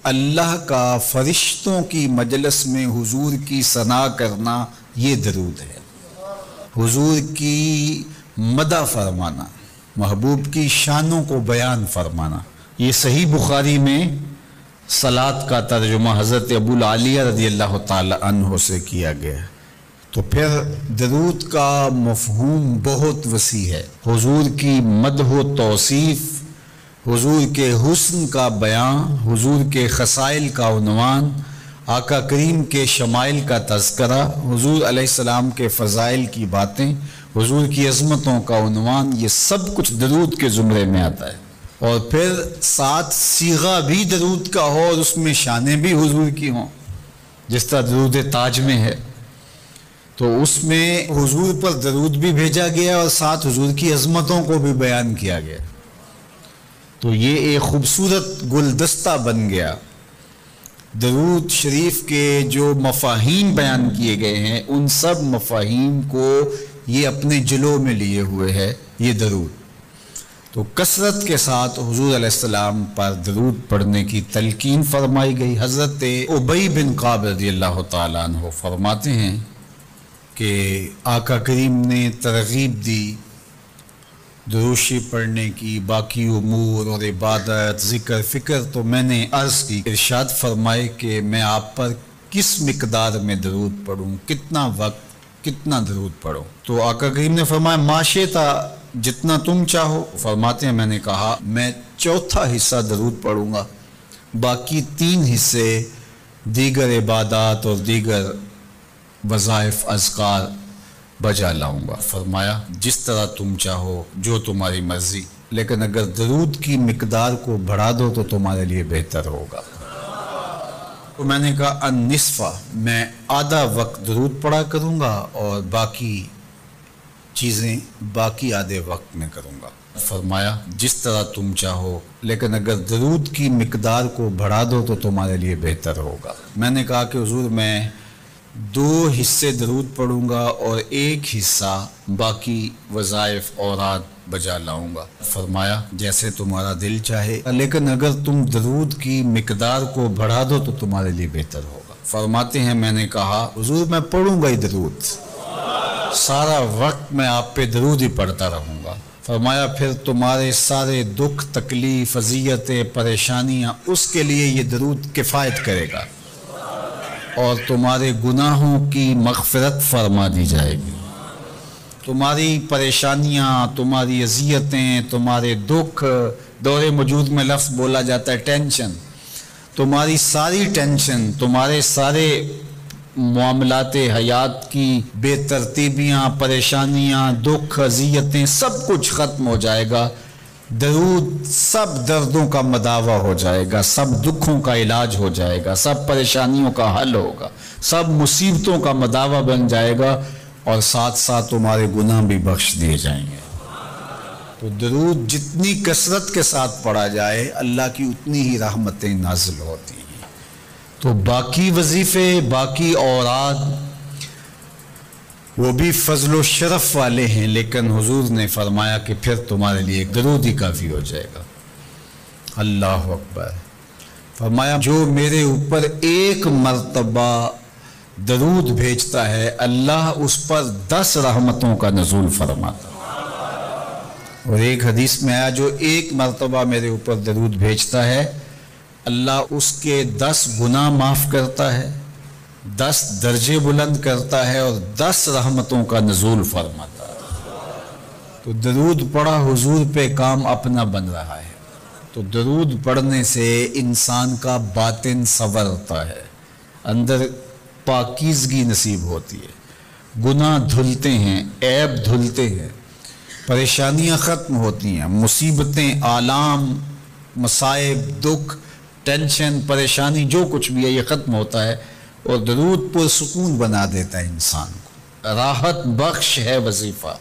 اللہ کا فرشتوں کی مجلس میں حضور کی ثنا کرنا یہ درود ہے، حضور کی مدح فرمانا، محبوب کی شانوں کو بیان فرمانا۔ یہ صحیح بخاری میں صلاۃ کا ترجمہ حضرت ابو العالیہ رضی اللہ تعالی عنہ سے کیا گیا ہے۔ تو پھر درود کا مفہوم بہت وسیع ہے، حضور کی مدح و توصیف، حضور کے حسن کا بیان، حضور کے خصائل کا عنوان، آقا کریم کے شمائل کا تذکرہ، حضور علیہ السلام کے فضائل کی باتیں، حضور کی عظمتوں کا عنوان، یہ سب کچھ درود کے زمرے میں آتا ہے۔ اور پھر ساتھ صیغہ بھی درود کا ہو اور اس میں شانیں بھی حضور کی ہوں، جس طرح درود تاج میں ہے، تو اس میں حضور پر درود بھی بھیجا گیا اور ساتھ حضور کی عظمتوں کو بھی بیان کیا گیا۔ تو یہ ایک خوبصورت گلدستہ بن گیا۔ درود شریف کے جو مفاہیم بیان کیے گئے ہیں، ان سب مفاہیم کو یہ اپنے جلو میں لیے ہوئے ہے یہ درود۔ تو کثرت کے ساتھ حضور علیہ السلام پر درود پڑھنے کی تلقین فرمائی گئی۔ حضرت ابی بن کعب رضی اللہ تعالیٰ عنہ فرماتے ہیں کہ آقا کریم نے ترغیب دی درود شریف پڑھنے کی، باقی امور اور عبادت، ذکر فکر تو میں نے عرض کی، ارشاد فرمائے کہ میں آپ پر کس مقدار میں درود پڑھوں، کتنا وقت، کتنا درود پڑھوں؟ تو آقا کریم نے فرمایا ما شئت، جتنا تم چاہو۔ فرماتے ہیں میں نے کہا میں چوتھا حصہ درود پڑھوں گا، باقی 3 حصے دیگر عبادات اور دیگر وظائف اذکار بجا لاؤں گا۔ فرمایا جس طرح تم چاہو، جو تمہاری مرضی، لیکن اگر درود کی مقدار کو بڑھا دو تو تمہارے لیے بہتر ہوگا۔ تو میں نے کہا النصف، میں آدھا وقت درود پڑھا کروں گا اور باقی چیزیں باقی آدھے وقت میں کروں گا۔ فرمایا جس طرح تم چاہو، لیکن اگر درود کی مقدار کو بڑھا دو تو تمہارے لیے بہتر ہوگا۔ میں نے کہا کہ حضور میں 2 حصے درود پڑھوں گا اور 1 حصہ باقی وظائف اوراد بجا لاؤں گا۔ فرمایا جیسے تمہارا دل چاہے، لیکن اگر تم درود کی مقدار کو بڑھا دو تو تمہارے لیے بہتر ہوگا۔ فرماتے ہیں میں نے کہا حضور میں پڑھوں گا ہی درود، سارا وقت میں آپ پہ درود ہی پڑھتا رہوں گا۔ فرمایا پھر تمہارے سارے دکھ، تکلیف، اذیتیں، پریشانیاں، اس کے لیے یہ درود کفایت کرے گا اور تمہارے گناہوں کی مغفرت فرما دی جائے گی۔ تمہاری پریشانیاں، تمہاری اذیتیں، تمہارے دکھ، دور موجود میں لفظ بولا جاتا ہے ٹینشن، تمہاری ساری ٹینشن، تمہارے سارے معاملات حیات کی بے ترتیبیاں، پریشانیاں، دکھ، اذیتیں، سب کچھ ختم ہو جائے گا۔ درود سب دردوں کا مداوع ہو جائے گا، سب دکھوں کا علاج ہو جائے گا، سب پریشانیوں کا حل ہوگا، سب مصیبتوں کا مداوع بن جائے گا، اور ساتھ ساتھ تمہارے گناہ بھی بخش دیے جائیں گے۔ تو درود جتنی کثرت کے ساتھ پڑھا جائے اللہ کی اتنی ہی رحمتیں نازل ہوتی ہیں۔ تو باقی وظیفے، باقی اوراد وہ بھی فضل و شرف والے ہیں، لیکن حضور نے فرمایا کہ پھر تمہارے لیے درود ہی کافی ہو جائے گا۔ اللہ اکبر۔ فرمایا جو میرے اوپر 1 مرتبہ درود بھیجتا ہے اللہ اس پر 10 رحمتوں کا نزول فرماتا ہے۔ اور ایک حدیث میں آیا جو 1 مرتبہ میرے اوپر درود بھیجتا ہے اللہ اس کے 10 گناہ معاف کرتا ہے، 10 درجے بلند کرتا ہے اور 10 رحمتوں کا نزول فرماتا ہے۔ تو درود پڑھا حضور پہ کام اپنا بن رہا ہے۔ تو درود پڑھنے سے انسان کا باطن سنورتا ہے، اندر پاکیزگی نصیب ہوتی ہے، گناہ دھلتے ہیں، عیب دھلتے ہیں، پریشانیاں ختم ہوتی ہیں، مصیبتیں، آلام، مصائب، دکھ، ٹینشن، پریشانی، جو کچھ بھی ہے یہ ختم ہوتا ہے، اور درود پرسکون بنا دیتا ہے انسان کو۔ راحت بخش ہے وظیفہ،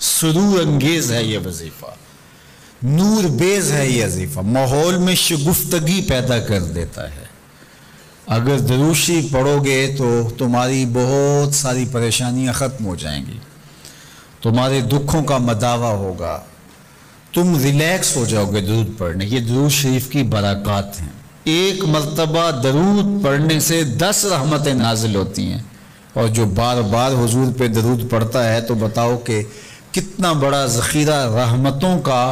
سرور انگیز ہے یہ وظیفہ، نور بیز ہے یہ وظیفہ، ماحول میں شگفتگی پیدا کر دیتا ہے۔ اگر درود شریف پڑھو گے تو تمہاری بہت ساری پریشانیاں ختم ہو جائیں گی، تمہارے دکھوں کا مداوع ہوگا، تم ریلیکس ہو جاؤ گے درود پڑھنے۔ یہ درود شریف کی برکات ہیں، ایک مرتبہ درود پڑھنے سے 10 رحمتیں نازل ہوتی ہیں، اور جو بار بار حضور پہ درود پڑھتا ہے تو بتاؤ کہ کتنا بڑا ذخیرہ رحمتوں کا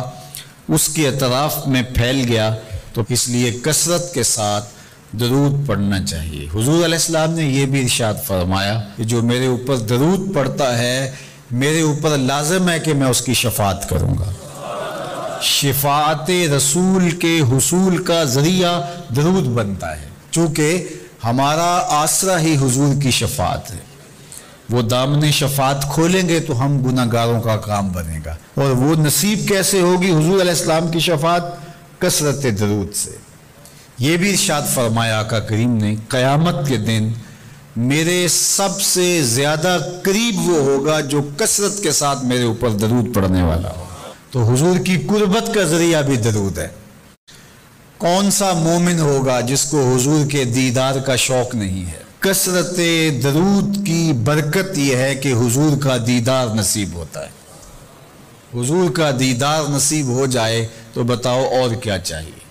اس کے اطراف میں پھیل گیا۔ تو اس لیے کثرت کے ساتھ درود پڑھنا چاہیے۔ حضور علیہ السلام نے یہ بھی ارشاد فرمایا کہ جو میرے اوپر درود پڑھتا ہے میرے اوپر لازم ہے کہ میں اس کی شفاعت کروں گا۔ شفاعت رسول کے حصول کا ذریعہ درود بنتا ہے، چونکہ ہمارا آسرا ہی حضور کی شفاعت ہے۔ وہ دامن شفاعت کھولیں گے تو ہم گناہ گاروں کا کام بنے گا، اور وہ نصیب کیسے ہوگی حضور علیہ السلام کی شفاعت؟ کثرت درود سے۔ یہ بھی ارشاد فرمایا آقا کریم نے، قیامت کے دن میرے سب سے زیادہ قریب وہ ہوگا جو کثرت کے ساتھ میرے اوپر درود پڑھنے والا ہوگا۔ تو حضور کی قربت کا ذریعہ بھی درود ہے۔ کون سا مومن ہوگا جس کو حضور کے دیدار کا شوق نہیں ہے؟ کثرت درود کی برکت یہ ہے کہ حضور کا دیدار نصیب ہوتا ہے۔ حضور کا دیدار نصیب ہو جائے تو بتاؤ اور کیا چاہیے۔